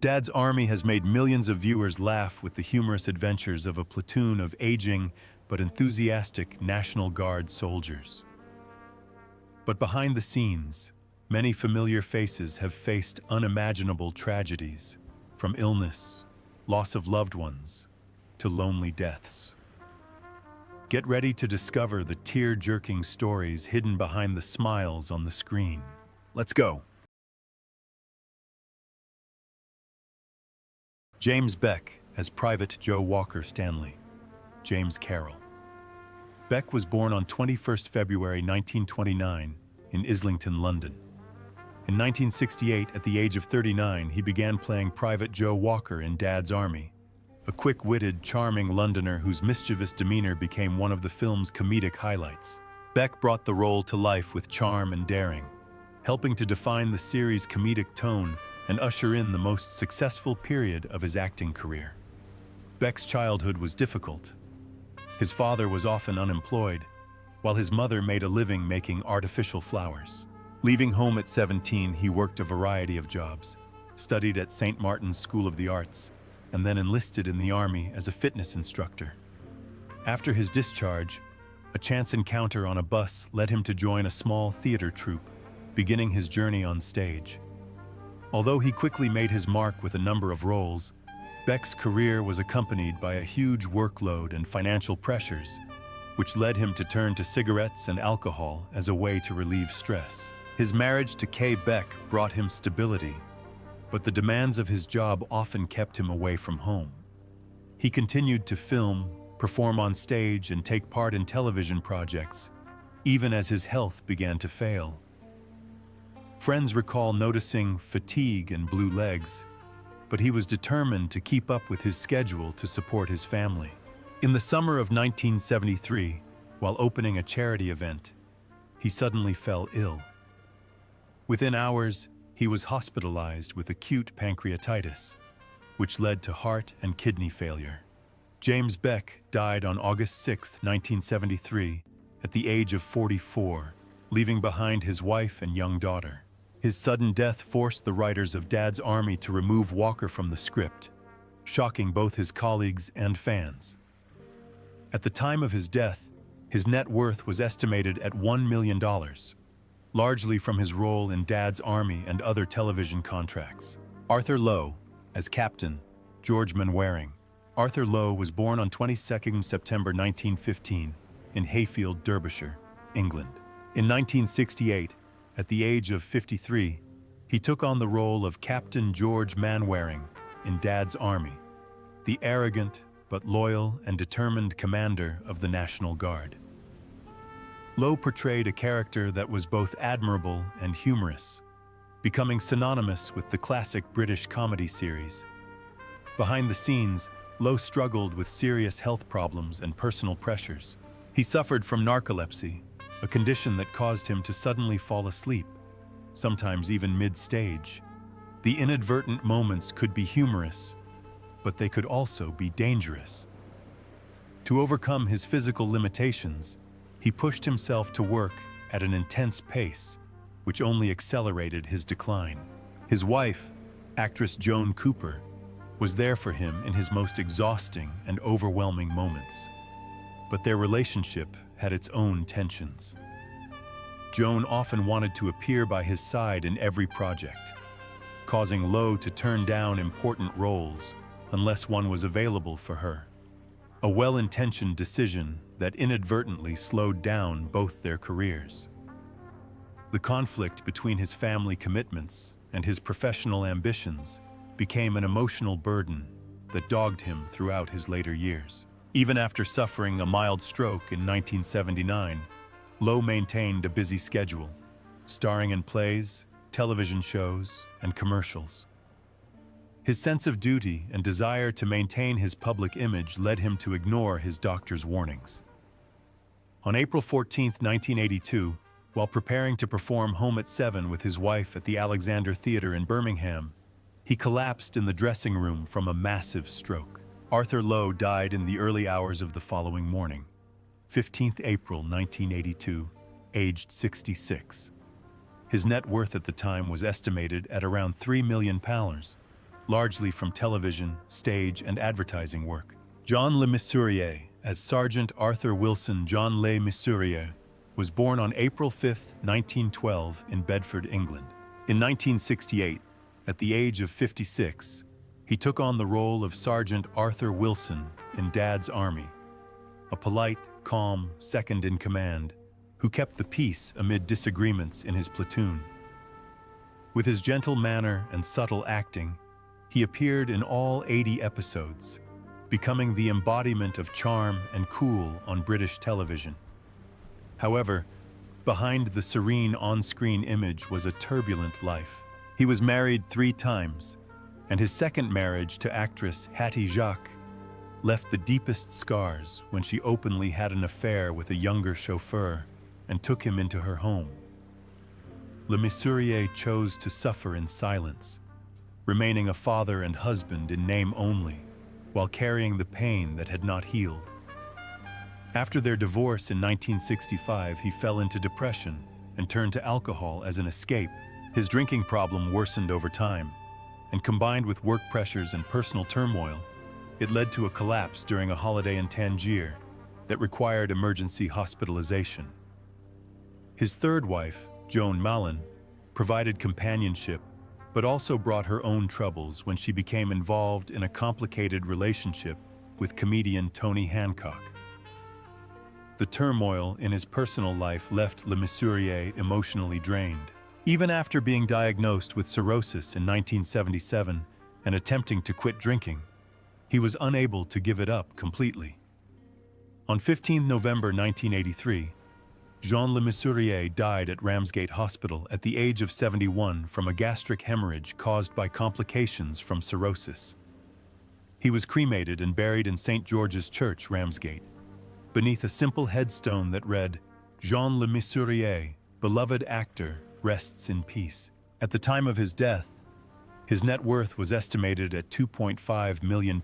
Dad's Army has made millions of viewers laugh with the humorous adventures of a platoon of aging but enthusiastic National Guard soldiers. But behind the scenes, many familiar faces have faced unimaginable tragedies, from illness, loss of loved ones, to lonely deaths. Get ready to discover the tear-jerking stories hidden behind the smiles on the screen. Let's go! James Beck as Private Joe Walker Stanley. James Carroll. Beck was born on 21st February 1929 in Islington, London. In 1968, at the age of 39, he began playing Private Joe Walker in Dad's Army, a quick-witted, charming Londoner whose mischievous demeanor became one of the film's comedic highlights. Beck brought the role to life with charm and daring, helping to define the series' comedic tone and usher in the most successful period of his acting career. Beck's childhood was difficult. His father was often unemployed, while his mother made a living making artificial flowers. Leaving home at 17, he worked a variety of jobs, studied at St. Martin's School of the Arts, and then enlisted in the Army as a fitness instructor. After his discharge, a chance encounter on a bus led him to join a small theater troupe, beginning his journey on stage. Although he quickly made his mark with a number of roles, Beck's career was accompanied by a huge workload and financial pressures, which led him to turn to cigarettes and alcohol as a way to relieve stress. His marriage to Kay Beck brought him stability, but the demands of his job often kept him away from home. He continued to film, perform on stage, and take part in television projects, even as his health began to fail. Friends recall noticing fatigue and blue legs, but he was determined to keep up with his schedule to support his family. In the summer of 1973, while opening a charity event, he suddenly fell ill. Within hours, he was hospitalized with acute pancreatitis, which led to heart and kidney failure. James Beck died on August 6, 1973, at the age of 44, leaving behind his wife and young daughter. His sudden death forced the writers of Dad's Army to remove Walker from the script, shocking both his colleagues and fans. At the time of his death, his net worth was estimated at $1 million, largely from his role in Dad's Army and other television contracts. Arthur Lowe, as Captain George Mainwaring. Arthur Lowe was born on 22 September 1915 in Hayfield, Derbyshire, England. In 1968, at the age of 53, he took on the role of Captain George Mainwaring in Dad's Army, the arrogant but loyal and determined commander of the National Guard. Lowe portrayed a character that was both admirable and humorous, becoming synonymous with the classic British comedy series. Behind the scenes, Lowe struggled with serious health problems and personal pressures. He suffered from narcolepsy, a condition that caused him to suddenly fall asleep, sometimes even mid-stage. The inadvertent moments could be humorous, but they could also be dangerous. To overcome his physical limitations, he pushed himself to work at an intense pace, which only accelerated his decline. His wife, actress Joan Cooper, was there for him in his most exhausting and overwhelming moments. But their relationship had its own tensions. Joan often wanted to appear by his side in every project, causing Lowe to turn down important roles unless one was available for her. A well-intentioned decision that inadvertently slowed down both their careers. The conflict between his family commitments and his professional ambitions became an emotional burden that dogged him throughout his later years. Even after suffering a mild stroke in 1979, Lowe maintained a busy schedule, starring in plays, television shows, and commercials. His sense of duty and desire to maintain his public image led him to ignore his doctor's warnings. On April 14, 1982, while preparing to perform Home at 7 with his wife at the Alexander Theatre in Birmingham, he collapsed in the dressing room from a massive stroke. Arthur Lowe died in the early hours of the following morning, 15th April 1982, aged 66. His net worth at the time was estimated at around £3 million, largely from television, stage, and advertising work. John Le Mesurier, as Sergeant Arthur Wilson John Le Mesurier, was born on April 5, 1912, in Bedford, England. In 1968, at the age of 56, he took on the role of Sergeant Arthur Wilson in Dad's Army, a polite, calm second-in-command who kept the peace amid disagreements in his platoon. With his gentle manner and subtle acting, he appeared in all 80 episodes, becoming the embodiment of charm and cool on British television. However, behind the serene on-screen image was a turbulent life. He was married 3 times, and his second marriage to actress Hattie Jacques left the deepest scars when she openly had an affair with a younger chauffeur and took him into her home. Le Mesurier chose to suffer in silence, remaining a father and husband in name only, while carrying the pain that had not healed. After their divorce in 1965, he fell into depression and turned to alcohol as an escape. His drinking problem worsened over time, and combined with work pressures and personal turmoil, it led to a collapse during a holiday in Tangier that required emergency hospitalization. His third wife, Joan Mallon, provided companionship, but also brought her own troubles when she became involved in a complicated relationship with comedian Tony Hancock. The turmoil in his personal life left Le Mesurier emotionally drained. Even after being diagnosed with cirrhosis in 1977 and attempting to quit drinking, he was unable to give it up completely. On 15 November 1983, Jean Le Mesurier died at Ramsgate Hospital at the age of 71 from a gastric hemorrhage caused by complications from cirrhosis. He was cremated and buried in St. George's Church, Ramsgate, beneath a simple headstone that read, "Jean Le Mesurier, beloved actor, rests in peace." At the time of his death, his net worth was estimated at £2.5 million,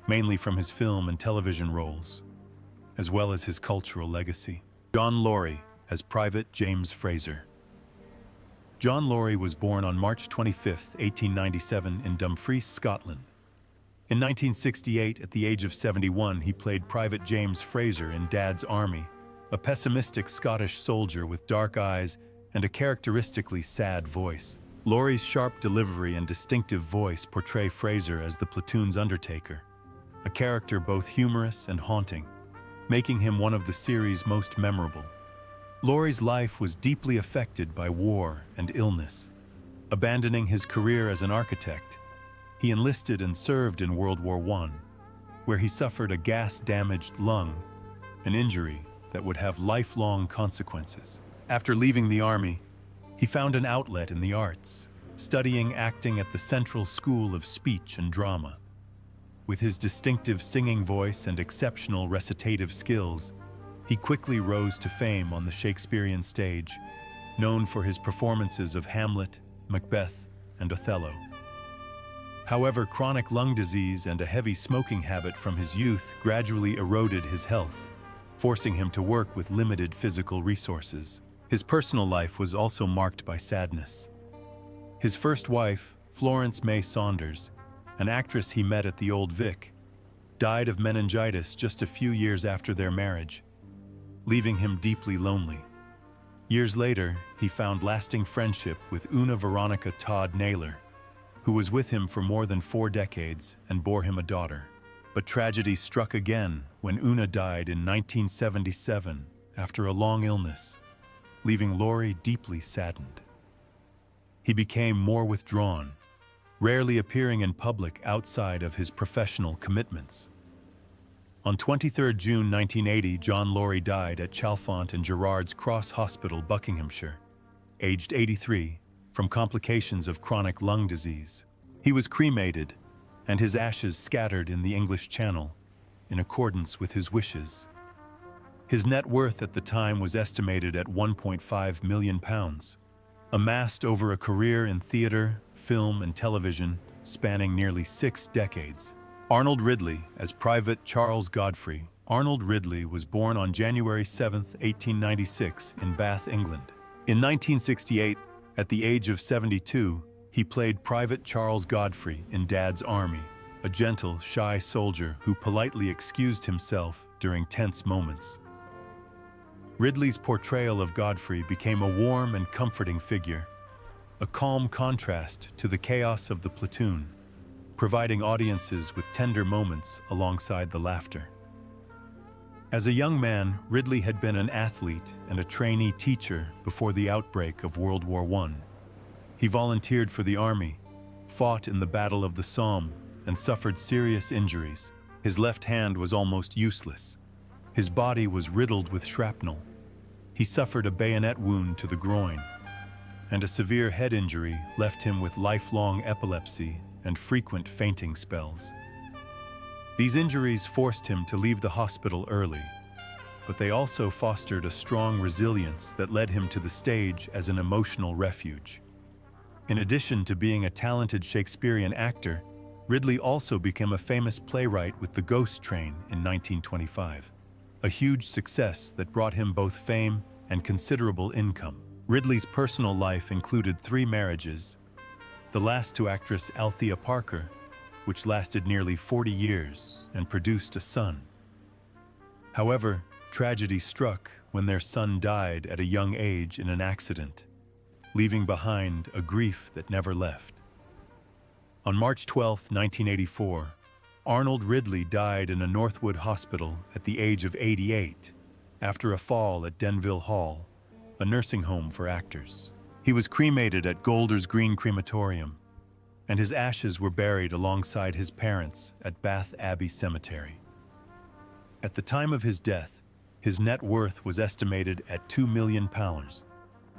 mainly from his film and television roles, as well as his cultural legacy. John Laurie as Private James Fraser. John Laurie was born on March 25, 1897 in Dumfries, Scotland. In 1968, at the age of 71, he played Private James Fraser in Dad's Army, a pessimistic Scottish soldier with dark eyes and a characteristically sad voice. Laurie's sharp delivery and distinctive voice portray Fraser as the platoon's undertaker, a character both humorous and haunting, making him one of the series' most memorable. Laurie's life was deeply affected by war and illness. Abandoning his career as an architect, he enlisted and served in World War I, where he suffered a gas-damaged lung, an injury that would have lifelong consequences. After leaving the army, he found an outlet in the arts, studying acting at the Central School of Speech and Drama. With his distinctive singing voice and exceptional recitative skills, he quickly rose to fame on the Shakespearean stage, known for his performances of Hamlet, Macbeth, and Othello. However, chronic lung disease and a heavy smoking habit from his youth gradually eroded his health, forcing him to work with limited physical resources. His personal life was also marked by sadness. His first wife, Florence May Saunders, an actress he met at the Old Vic, died of meningitis just a few years after their marriage, leaving him deeply lonely. Years later, he found lasting friendship with Una Veronica Todd Naylor, who was with him for more than 4 decades and bore him a daughter. But tragedy struck again when Una died in 1977 after a long illness, leaving Laurie deeply saddened. He became more withdrawn, rarely appearing in public outside of his professional commitments. On 23 June 1980, John Laurie died at Chalfont and Gerrard's Cross Hospital, Buckinghamshire, aged 83, from complications of chronic lung disease. He was cremated, and his ashes scattered in the English Channel, in accordance with his wishes. His net worth at the time was estimated at £1.5 million, amassed over a career in theater, film, and television spanning nearly 6 decades. Arnold Ridley as Private Charles Godfrey. Arnold Ridley was born on January 7, 1896, in Bath, England. In 1968, at the age of 72, He played Private Charles Godfrey in Dad's Army, a gentle, shy soldier who politely excused himself during tense moments. Ridley's portrayal of Godfrey became a warm and comforting figure, a calm contrast to the chaos of the platoon, providing audiences with tender moments alongside the laughter. As a young man, Ridley had been an athlete and a trainee teacher before the outbreak of World War I. He volunteered for the army, fought in the Battle of the Somme, and suffered serious injuries. His left hand was almost useless. His body was riddled with shrapnel. He suffered a bayonet wound to the groin, and a severe head injury left him with lifelong epilepsy and frequent fainting spells. These injuries forced him to leave the hospital early, but they also fostered a strong resilience that led him to the stage as an emotional refuge. In addition to being a talented Shakespearean actor, Ridley also became a famous playwright with The Ghost Train in 1925, a huge success that brought him both fame and considerable income. Ridley's personal life included 3 marriages, the last to actress Althea Parker, which lasted nearly 40 years and produced a son. However, tragedy struck when their son died at a young age in an accident, leaving behind a grief that never left. On March 12, 1984, Arnold Ridley died in a Northwood hospital at the age of 88 after a fall at Denville Hall, a nursing home for actors. He was cremated at Golders Green Crematorium, and his ashes were buried alongside his parents at Bath Abbey Cemetery. At the time of his death, his net worth was estimated at £2 million,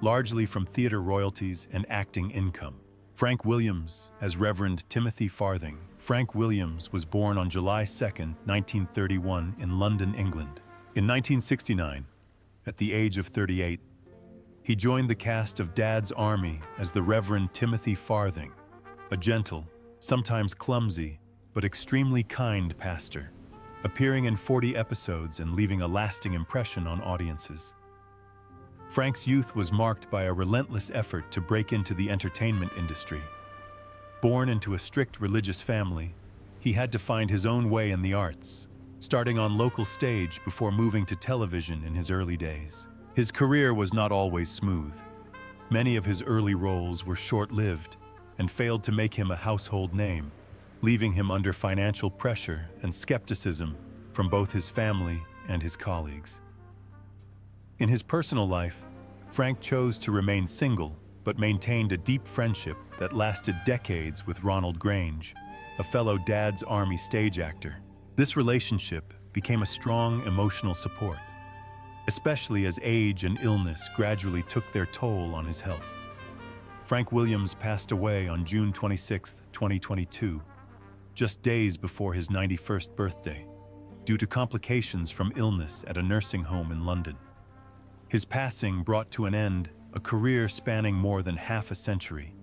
largely from theater royalties and acting income. Frank Williams as Reverend Timothy Farthing. Frank Williams was born on July 2, 1931 in London, England. In 1969, at the age of 38, he joined the cast of Dad's Army as the Reverend Timothy Farthing, a gentle, sometimes clumsy, but extremely kind pastor, appearing in 40 episodes and leaving a lasting impression on audiences. Frank's youth was marked by a relentless effort to break into the entertainment industry. Born into a strict religious family, he had to find his own way in the arts, starting on local stage before moving to television in his early days. His career was not always smooth. Many of his early roles were short-lived and failed to make him a household name, leaving him under financial pressure and skepticism from both his family and his colleagues. In his personal life, Frank chose to remain single, but maintained a deep friendship that lasted decades with Ronald Grange, a fellow Dad's Army stage actor. This relationship became a strong emotional support, especially as age and illness gradually took their toll on his health. Frank Williams passed away on June 26, 2022, just days before his 91st birthday, due to complications from illness at a nursing home in London. His passing brought to an end a career spanning more than half a century,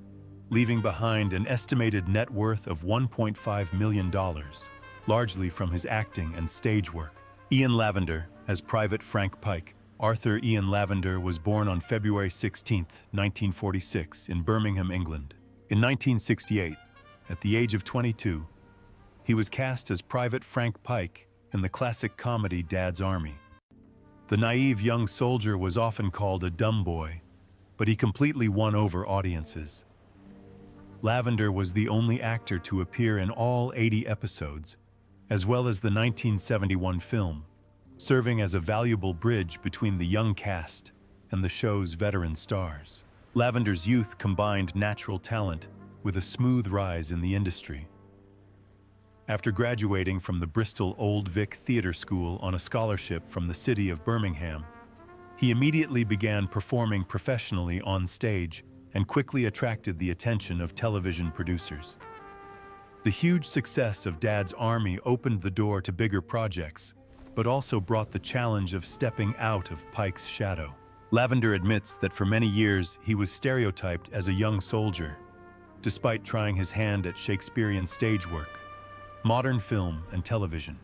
leaving behind an estimated net worth of $1.5 million, largely from his acting and stage work. Ian Lavender as Private Frank Pike. Arthur Ian Lavender was born on February 16, 1946, in Birmingham, England. In 1968, at the age of 22, he was cast as Private Frank Pike in the classic comedy Dad's Army. The naive young soldier was often called a dumb boy, but he completely won over audiences. Lavender was the only actor to appear in all 80 episodes, as well as the 1971 film, serving as a valuable bridge between the young cast and the show's veteran stars. Lavender's youth combined natural talent with a smooth rise in the industry. After graduating from the Bristol Old Vic Theatre School on a scholarship from the city of Birmingham, he immediately began performing professionally on stage and quickly attracted the attention of television producers. The huge success of Dad's Army opened the door to bigger projects, but also brought the challenge of stepping out of Pike's shadow. Lavender admits that for many years he was stereotyped as a young soldier, despite trying his hand at Shakespearean stage work, modern film, and television.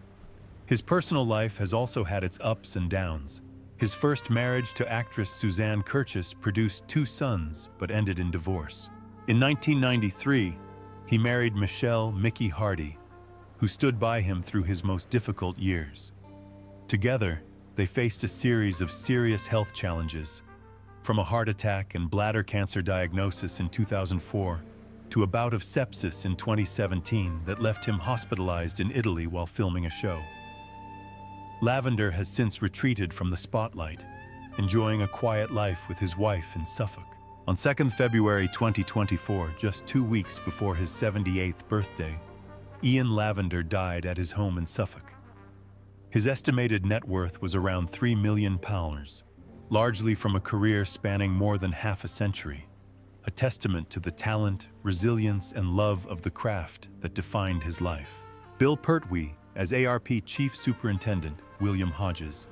His personal life has also had its ups and downs. His first marriage to actress Suzanne Kirchhoff produced 2 sons, but ended in divorce. In 1993, he married Michelle "Mickey" Hardy, who stood by him through his most difficult years. Together, they faced a series of serious health challenges, from a heart attack and bladder cancer diagnosis in 2004 to a bout of sepsis in 2017 that left him hospitalized in Italy while filming a show. Lavender has since retreated from the spotlight, enjoying a quiet life with his wife in Suffolk. On 2nd February 2024, just 2 weeks before his 78th birthday, Ian Lavender died at his home in Suffolk. His estimated net worth was around £3 million, largely from a career spanning more than half a century, a testament to the talent, resilience, and love of the craft that defined his life. Bill Pertwee as ARP Chief Superintendent William Hodges.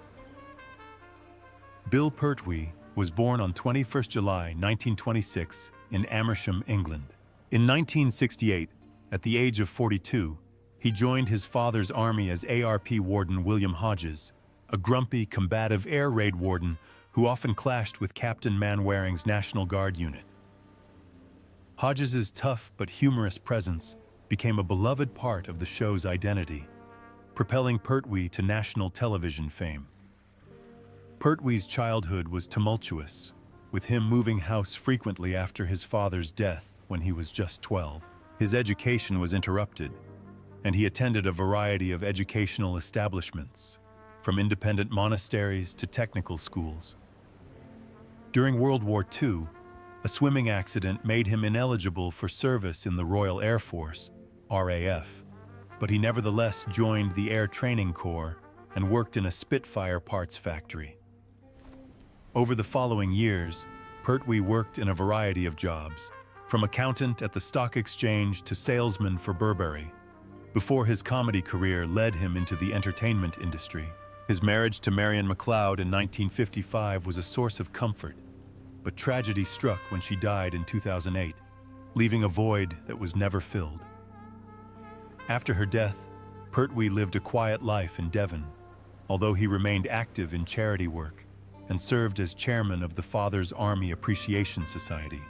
Bill Pertwee was born on 21 July 1926 in Amersham, England. In 1968, at the age of 42, he joined his father's army as ARP Warden William Hodges, a grumpy, combative air raid warden who often clashed with Captain Mainwaring's National Guard unit. Hodges's tough but humorous presence became a beloved part of the show's identity, propelling Pertwee to national television fame. Pertwee's childhood was tumultuous, with him moving house frequently after his father's death when he was just 12. His education was interrupted, and he attended a variety of educational establishments, from independent monasteries to technical schools. During World War II, a swimming accident made him ineligible for service in the Royal Air Force, RAF, but he nevertheless joined the Air Training Corps and worked in a Spitfire parts factory. Over the following years, Pertwee worked in a variety of jobs, from accountant at the stock exchange to salesman for Burberry, before his comedy career led him into the entertainment industry. His marriage to Marion McLeod in 1955 was a source of comfort, but tragedy struck when she died in 2008, leaving a void that was never filled. After her death, Pertwee lived a quiet life in Devon, although he remained active in charity work and served as chairman of the Father's Army Appreciation Society.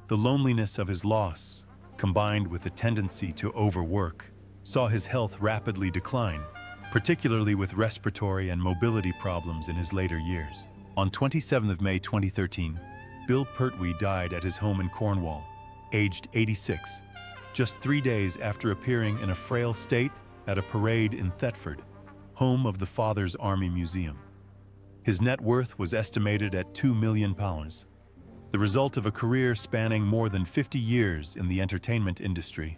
The loneliness of his loss, combined with a tendency to overwork, saw his health rapidly decline, particularly with respiratory and mobility problems in his later years. On 27 May 2013, Bill Pertwee died at his home in Cornwall, aged 86, just 3 days after appearing in a frail state at a parade in Thetford, home of the Father's Army Museum. His net worth was estimated at £2 million, the result of a career spanning more than 50 years in the entertainment industry,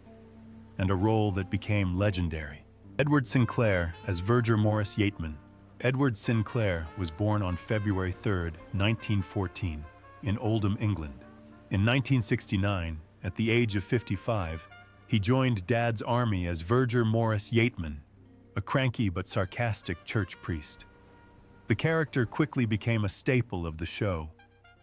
and a role that became legendary. Edward Sinclair as Verger Morris Yeatman. Edward Sinclair was born on February 3, 1914, in Oldham, England. In 1969, at the age of 55, he joined Dad's army as Verger Morris Yeatman, a cranky but sarcastic church priest. The character quickly became a staple of the show,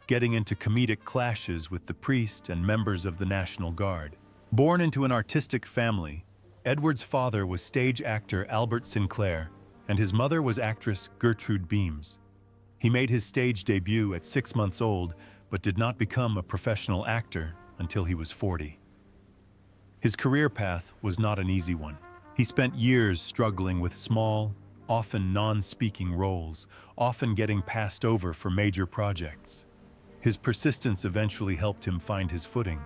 getting into comedic clashes with the priest and members of the National Guard. Born into an artistic family, Edward's father was stage actor Albert Sinclair, and his mother was actress Gertrude Beams. He made his stage debut at 6 months old, but did not become a professional actor until he was 40. His career path was not an easy one. He spent years struggling with small, often non-speaking roles, often getting passed over for major projects. His persistence eventually helped him find his footing,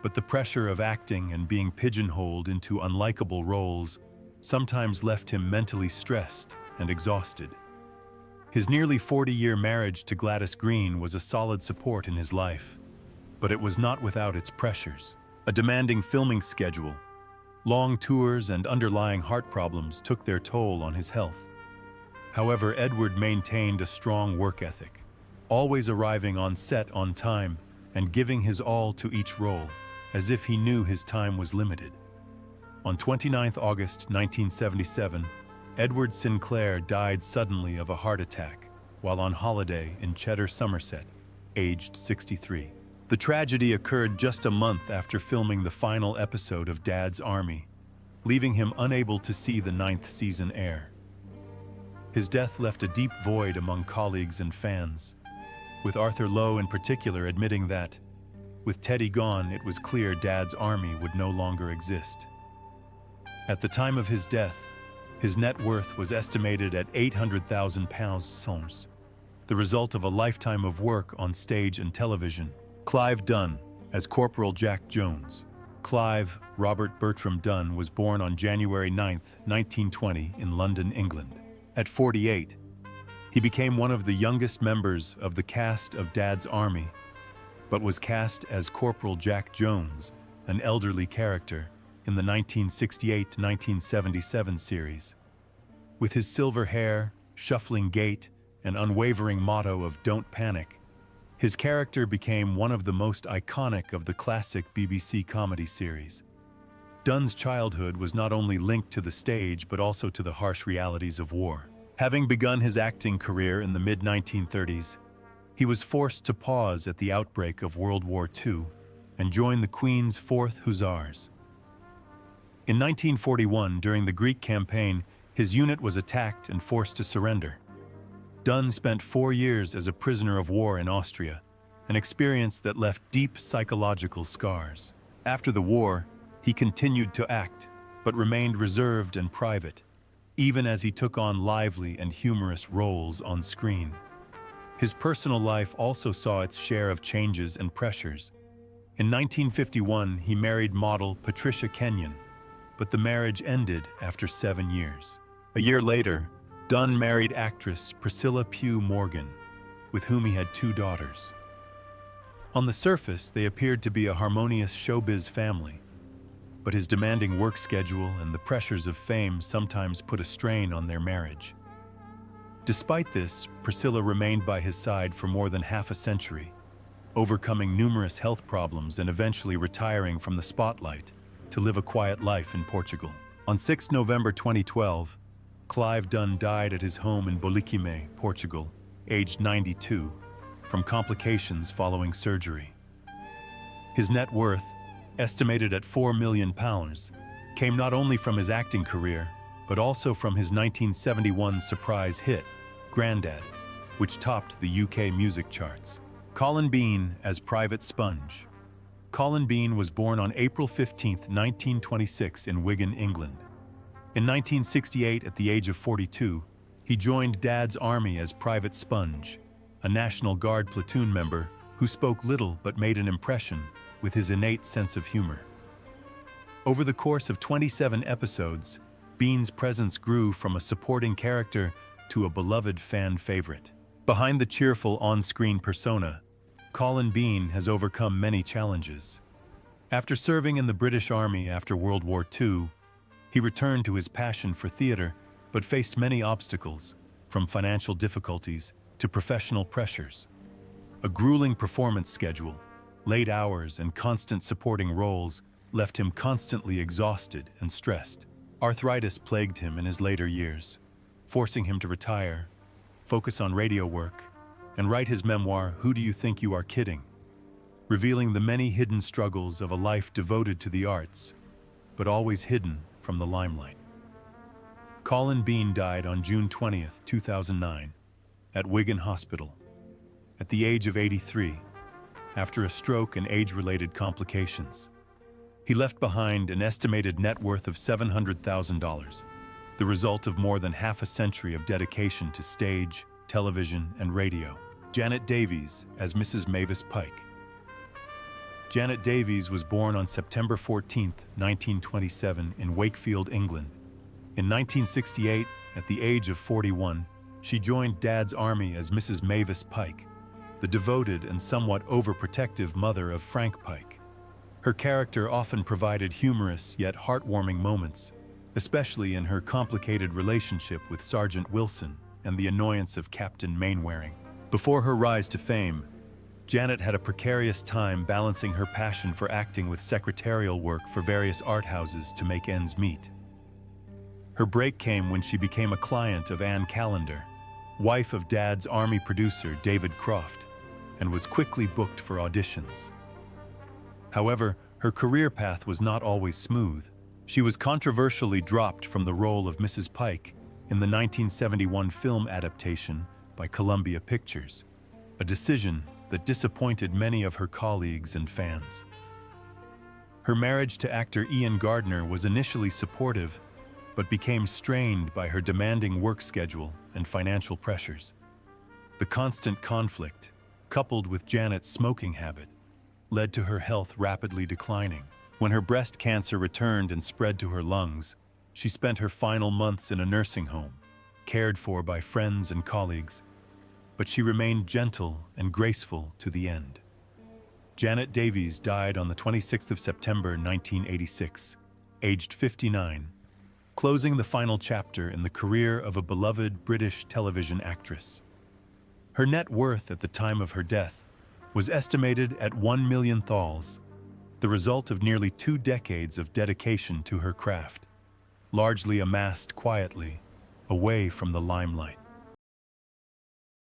but the pressure of acting and being pigeonholed into unlikable roles sometimes left him mentally stressed and exhausted. His nearly 40-year marriage to Gladys Green was a solid support in his life, but it was not without its pressures. A demanding filming schedule, long tours, and underlying heart problems took their toll on his health. However, Edward maintained a strong work ethic, always arriving on set on time and giving his all to each role, as if he knew his time was limited. On 29 August 1977, Edward Sinclair died suddenly of a heart attack while on holiday in Cheddar, Somerset, aged 63. The tragedy occurred just a month after filming the final episode of Dad's Army, leaving him unable to see the 9th season air. His death left a deep void among colleagues and fans, with Arthur Lowe in particular admitting that, With Teddy gone, it was clear Dad's army would no longer exist. At the time of his death, his net worth was estimated at £800,000, the result of a lifetime of work on stage and television. Clive Dunn, as Corporal Jack Jones. Clive Robert Bertram Dunn was born on January 9, 1920, in London, England. At 48, he became one of the youngest members of the cast of Dad's Army, but was cast as Corporal Jack Jones, an elderly character, in the 1968-1977 series. With his silver hair, shuffling gait, and unwavering motto of "Don't Panic," his character became one of the most iconic of the classic BBC comedy series. Dunn's childhood was not only linked to the stage but also to the harsh realities of war. Having begun his acting career in the mid-1930s, he was forced to pause at the outbreak of World War II and join the Queen's 4th Hussars. In 1941, during the Greek campaign, his unit was attacked and forced to surrender. Dunn spent 4 years as a prisoner of war in Austria, an experience that left deep psychological scars. After the war, he continued to act, but remained reserved and private, even as he took on lively and humorous roles on screen. His personal life also saw its share of changes and pressures. In 1951, he married model Patricia Kenyon, but the marriage ended after 7 years. A year later, Dunn married actress Priscilla Pugh Morgan, with whom he had 2 daughters. On the surface, they appeared to be a harmonious showbiz family, but his demanding work schedule and the pressures of fame sometimes put a strain on their marriage. Despite this, Priscilla remained by his side for more than half a century, overcoming numerous health problems and eventually retiring from the spotlight to live a quiet life in Portugal. On 6 November 2012, Clive Dunn died at his home in Bolikime, Portugal, aged 92, from complications following surgery. His net worth, estimated at £4 million, came not only from his acting career, but also from his 1971 surprise hit, Grandad, which topped the UK music charts. Colin Bean as Private Sponge. Colin Bean was born on April 15, 1926 in Wigan, England. In 1968, at the age of 42, he joined Dad's Army as Private Sponge, a National Guard platoon member who spoke little but made an impression with his innate sense of humor. Over the course of 27 episodes, Bean's presence grew from a supporting character to a beloved fan favorite. Behind the cheerful on-screen persona, Colin Bean has overcome many challenges. After serving in the British Army after World War II, he returned to his passion for theater, but faced many obstacles, from financial difficulties to professional pressures. A grueling performance schedule, late hours, and constant supporting roles left him constantly exhausted and stressed. Arthritis plagued him in his later years, forcing him to retire, focus on radio work, and write his memoir, Who Do You Think You Are Kidding?, revealing the many hidden struggles of a life devoted to the arts, but always hidden from the limelight. Colin Bean died on June 20, 2009, at Wigan Hospital, at the age of 83, after a stroke and age-related complications. He left behind an estimated net worth of $700,000, the result of more than half a century of dedication to stage, television, and radio. Janet Davies as Mrs. Mavis Pike. Janet Davies was born on September 14, 1927, in Wakefield, England. In 1968, at the age of 41, she joined Dad's Army as Mrs. Mavis Pike, the devoted and somewhat overprotective mother of Frank Pike. Her character often provided humorous yet heartwarming moments, especially in her complicated relationship with Sergeant Wilson and the annoyance of Captain Mainwaring. Before her rise to fame, Janet had a precarious time balancing her passion for acting with secretarial work for various art houses to make ends meet. Her break came when she became a client of Anne Callender, wife of Dad's Army producer David Croft, and was quickly booked for auditions. However, her career path was not always smooth. She was controversially dropped from the role of Mrs. Pike in the 1971 film adaptation by Columbia Pictures, a decision that disappointed many of her colleagues and fans. Her marriage to actor Ian Gardner was initially supportive, but became strained by her demanding work schedule and financial pressures. The constant conflict, coupled with Janet's smoking habit, led to her health rapidly declining. When her breast cancer returned and spread to her lungs, she spent her final months in a nursing home, cared for by friends and colleagues, but she remained gentle and graceful to the end. Janet Davies died on the 26th of September 1986, aged 59, closing the final chapter in the career of a beloved British television actress. Her net worth at the time of her death was estimated at £1 million, the result of nearly 2 decades of dedication to her craft, largely amassed quietly, away from the limelight.